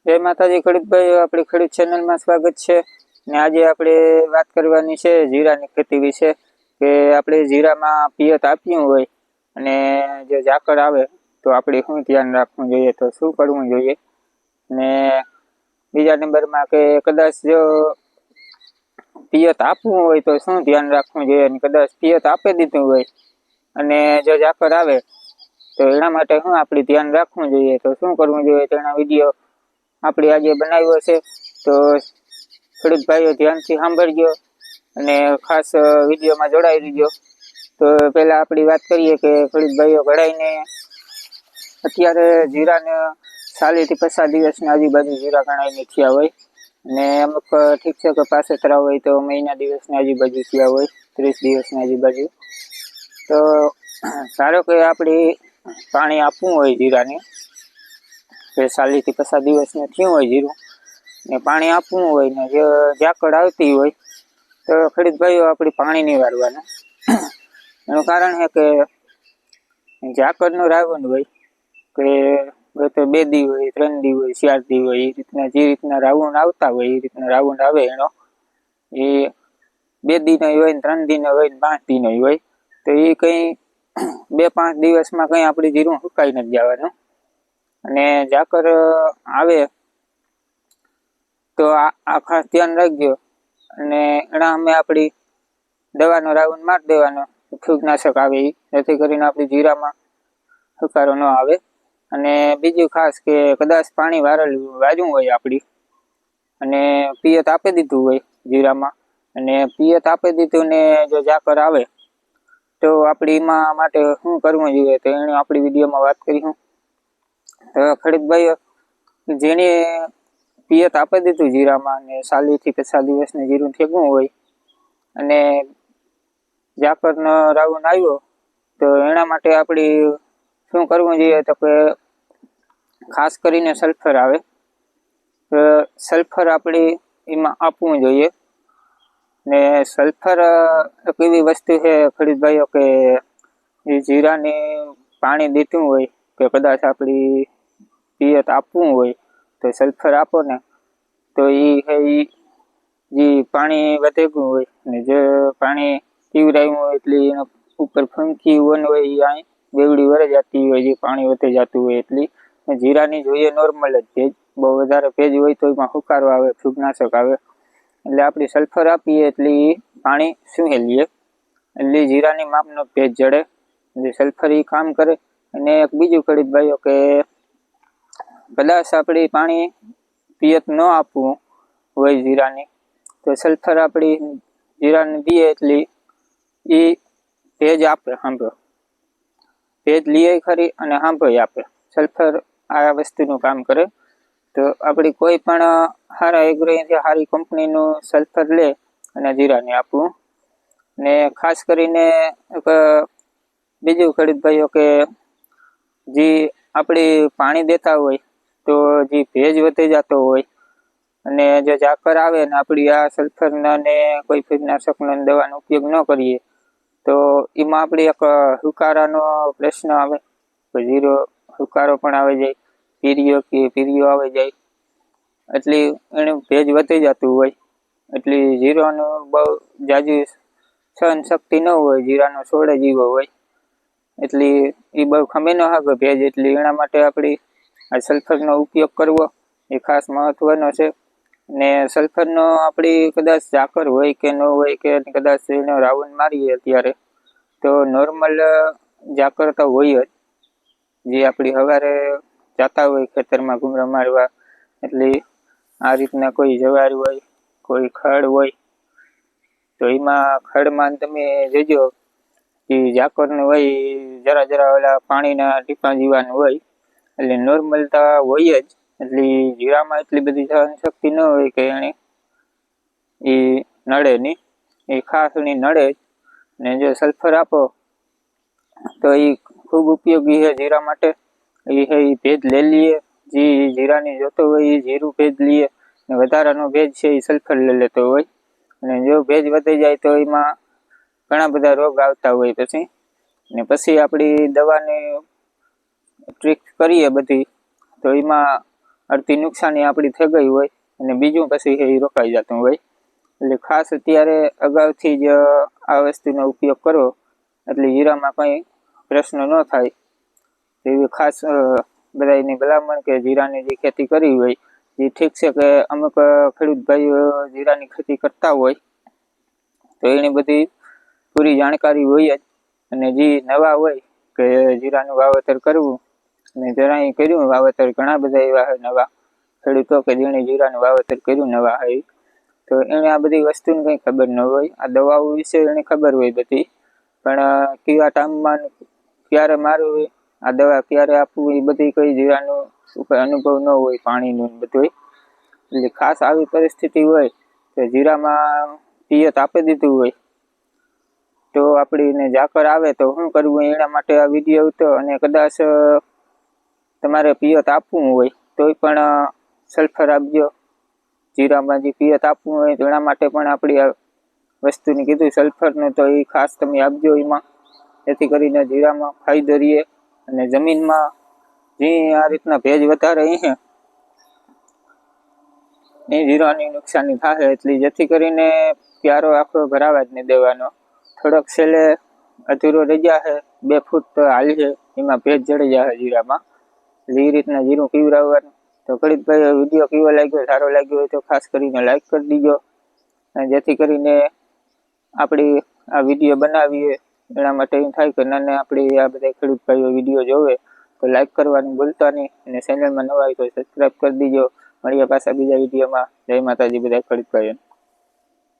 જય માતાજી ખેડૂતભાઈઓ, આપણી ખેડૂત ચેનલમાં સ્વાગત છે। ને આજે આપણે વાત કરવાની છે જીરાની ખેતી વિશે કે આપણે જીરામાં પિયત આપ્યું હોય અને જે ઝાકળ આવે તો આપણે શું ધ્યાન રાખવું જોઈએ, તો શું કરવું જોઈએ। ને બીજા નંબરમાં કે કદાચ જો પિયત આપવું હોય તો શું ધ્યાન રાખવું જોઈએ, અને કદાચ પિયત આપી દીધું હોય અને જો ઝાકળ આવે તો એના માટે શું આપણે ધ્યાન રાખવું જોઈએ, તો શું કરવું જોઈએ તેના વિડીયો આપણે આજે બનાવ્યો છે। તો ખેડૂત ભાઈઓ ધ્યાનથી સાંભળજો અને ખાસ વિડીયોમાં જોડાઈ રહીજો। તો પહેલા આપણી વાત કરીએ કે ખેડૂત ભાઈઓ ઘડાઈને અત્યારે જીરાને 40 થી 50 દિવસની આજુબાજુ જીરા ઘણાઈને થયા હોય, ને અમુક ઠીક છે કે પાસેતરા હોય તો મહિના દિવસની આજુબાજુ થયા હોય, 30 દિવસની આજુબાજુ। તો ધારો કે આપણે પાણી આપવું હોય જીરાને કે 40 થી 50 દિવસને થયું હોય જીરું ને પાણી આપવું હોય ને જો ઝાકળ આવતી હોય તો ખેડૂત ભાઈઓ આપણે પાણી નહીં વાળવાનું। એનું કારણ છે કે ઝાકળનું રાવણ હોય કે 2 દી હોય, 3 દી હોય, 4 દી હોય, એ રીતના જે રીતના રાઉન્ડ આવતા હોય એ રીતના રાઉન્ડ આવે એનો એ 2 દીનો હોય ને 3 દીનો હોય ને 5 દીનો હોય, તો એ કંઈ 2-5 દિવસમાં કંઈ આપણે જીરું સુકાઈ નથી જવાનું। અને ઝાકળ આવે તો આ ખાસ ધ્યાન રાખજો અને એના અમે આપણી દવાનો રાઉન્ડ મારી દેવાનો, ફૂગનાશક આવે એ, જેથી કરીને આપણી જીરામાં સુકારો ન આવે। અને બીજું ખાસ કે કદાચ પાણી વાર્યું હોય આપણી અને પિયત આપી દીધું હોય જીરામાં, અને પિયત આપી દીધું ને જો ઝાકળ આવે તો આપણે એમાં માટે શું કરવું જોઈએ તો એને આપણી વિડીયોમાં વાત કરીશું। તો ખેડૂત ભાઈઓ જેને પિયત આપી દીધું જીરામાં અને 40 થી 50 દિવસને જીરું ફેંકવું હોય અને ઝાકળનો રાઉન્ડ આવ્યો તો એના માટે આપણે શું કરવું જોઈએ તો કે ખાસ કરીને સલ્ફર આવે તો સલ્ફર આપણે એમાં આપવું જોઈએ। ને સલ્ફર એક એવી વસ્તુ છે ખેડૂત ભાઈઓ કે એ જીરાને પાણી દીધું હોય કે કદાચ આપણી પિયત આપવું હોય તો સલ્ફર આપો ને તો એ જે પાણી વધેગું હોય ને જે પાણી પીવરાયું હોય એટલે એના ઉપર ફંકી વન હોય એ અહીં બેવડી વરે જતી હોય, જે પાણી વધે જતું હોય એટલી જીરાની જોઈએ નોર્મલ જ ભેજ, બહુ વધારે ભેજ હોય તો એમાં સુકારો આવે, ફૂગનાશક આવે, એટલે આપણે સલ્ફર આપીએ એટલે એ પાણી સૂંઘી લઈએ એટલે જીરાની માપનો ભેજ જડે, એટલે સલ્ફર એ કામ કરે। અને એક બીજું ખેડૂત ભાઈઓ કે કદાચ આપણે પાણી પિયત ન આપવું હોય જીરાની તો સલ્ફર આપણી જીરાને દઈએ એટલે એ ભેજ આપે, સાંભળો ભેજ લઈએ ખરી અને સાંભળી આપે, સલ્ફર આ વસ્તુનું કામ કરે। તો આપણી કોઈ પણ સારા એગ્રોથી સારી કંપનીનું સલ્ફર લે અને જીરાને આપવું। ને ખાસ કરીને બીજું ખેડૂત ભાઈઓ કે જે આપણે પાણી દેતા હોય તો જે ભેજ વધી જતો હોય અને જે ઝાકળ આવે ને આપણી આ સલ્ફરના ને કોઈ ફૂગનાશકનો દવાનો ઉપયોગ ન કરીએ તો એમાં આપણે એક સુકારાનો પ્રશ્ન આવે, તો જીરો સુકારો પણ આવી જાય, પીરીઓ આવી જાય, એટલે એનું ભેજ વધી જતું હોય એટલે જીરાનું બહુ જાજી સહન શક્તિ ન હોય, જીરાનો છોડે જીવો હોય એટલે એ બહુ ખમી ન શકે ભેજ, એટલે એના માટે આપણે આ સલ્ફરનો ઉપયોગ કરવો એ ખાસ મહત્વનો છે। ને સલ્ફરનો આપણી કદાચ ઝાકળ હોય કે ન હોય કે કદાચ એનો રાઉન્ડ મારીએ અત્યારે તો નોર્મલ ઝાકળ તો હોય જ, જે આપણી સવારે જતા હોય ખેતરમાં ઘૂમરા મારવા એટલે આ રીતના કોઈ જવાર હોય, કોઈ ખડ હોય તો એમાં ખડમાં તમે જોજો કે ઝાકળનું હોય જરા ઓલા પાણીના ટીપા જીવાનું હોય એટલે નોર્મલ તો હોય જ, એટલે જીરામાં એટલી બધી સહનશક્તિ ન હોય કે એને એ નડે નહીં, એ ખાસ એની નડે જ। ને જો સલ્ફર આપો તો એ ખૂબ ઉપયોગી છે જીરા માટે, એ ભેજ લઈ લઈએ, જે જીરાની જોતો હોય એ જીરું ભેજ લઈએ ને વધારાનો ભેજ છે એ સલ્ફર લઈ લેતો હોય, અને જો ભેજ વધી જાય તો એમાં ઘણા બધા રોગ આવતા હોય પછી આપણી દવાની ટ્રીક કરીએ બધી તો એમાં અડધી નુકસાની આપણી થઈ ગઈ હોય અને બીજું પછી એ રોકાઈ જતું હોય. એટલે ખાસ અત્યારે અગાઉથી જ આ વસ્તુનો ઉપયોગ કરો એટલે જીરામાં કંઈ પ્રશ્ન ન થાય એવી ખાસ બધાની ભલામણ કે જીરાની જે ખેતી કરી હોય એ ઠીક છે કે અમુક ખેડૂત ભાઈઓ જીરાની ખેતી કરતા હોય તો એની બધી પૂરી જાણકારી હોય જ. અને જે નવા હોય કે જીરાનું વાવેતર કરવું અને જરાય કર્યું વાવેતર, ઘણા બધા એવા નવા ખેડૂતો કે જેણે જીરાનું વાવેતર કર્યું નવા હોય તો એને આ બધી વસ્તુની કંઈ ખબર ન હોય. આ દવાઓ વિશે એને ખબર હોય બધી, પણ કેવા ટાઈમમાં ક્યારે મારવું, આ દવા ક્યારે આપવું, એ બધી કોઈ જીરાનો અનુભવ ન હોય, પાણીનું બધું. એટલે ખાસ આવી પરિસ્થિતિ હોય કે જીરામાં પિયત આપી દીધું હોય તો આપણીને ઝાકળ આવે તો શું કરવું એના માટે આ વિડીયો હતો. અને કદાચ તમારે પિયત આપવું હોય તોય પણ સલ્ફર આપજો. જીરામાં જે પિયત આપવું હોય તો એના માટે પણ આપણી આ વસ્તુની કીધું સલ્ફરનું, તો એ ખાસ તમે આપજો એમાં, જેથી કરીને જીરામાં ફાયદો રહે. અને જમીનમાં જે આ રીતના ભેજ વધારે અહીં એ જીરાની નુકસાની થાય, એટલે જેથી કરીને ક્યારો આખો ભરાવા જ નહીં દેવાનો. થોડોક છેલ્લે અધૂરો રહી જાય 2 ફૂટ તો હાલી છે, એમાં ભેજ જડી જાય જીરામાં. એટલે એ રીતના જીરું પીવડાવવાનું. તો કડીકભાઈ વિડીયો કેવો લાગ્યો, સારો લાગ્યો હોય તો ખાસ કરીને લાઈક કરી દીજો. અને જેથી કરીને આપણી આ વિડીયો બનાવીએ એના માટે એમ થાય કે નાને આપણે આ બધા ખેડૂત ભાઈઓ વિડીયો જોવે તો લાઈક કરવાનું ભૂલતા નહીં. અને ચેનલમાં નવા હોય તો સબસ્ક્રાઈબ કરી દીજો. મળીએ પાછા બીજા વિડીયોમાં. જય માતાજી બધા ખેડૂત ભાઈઓ.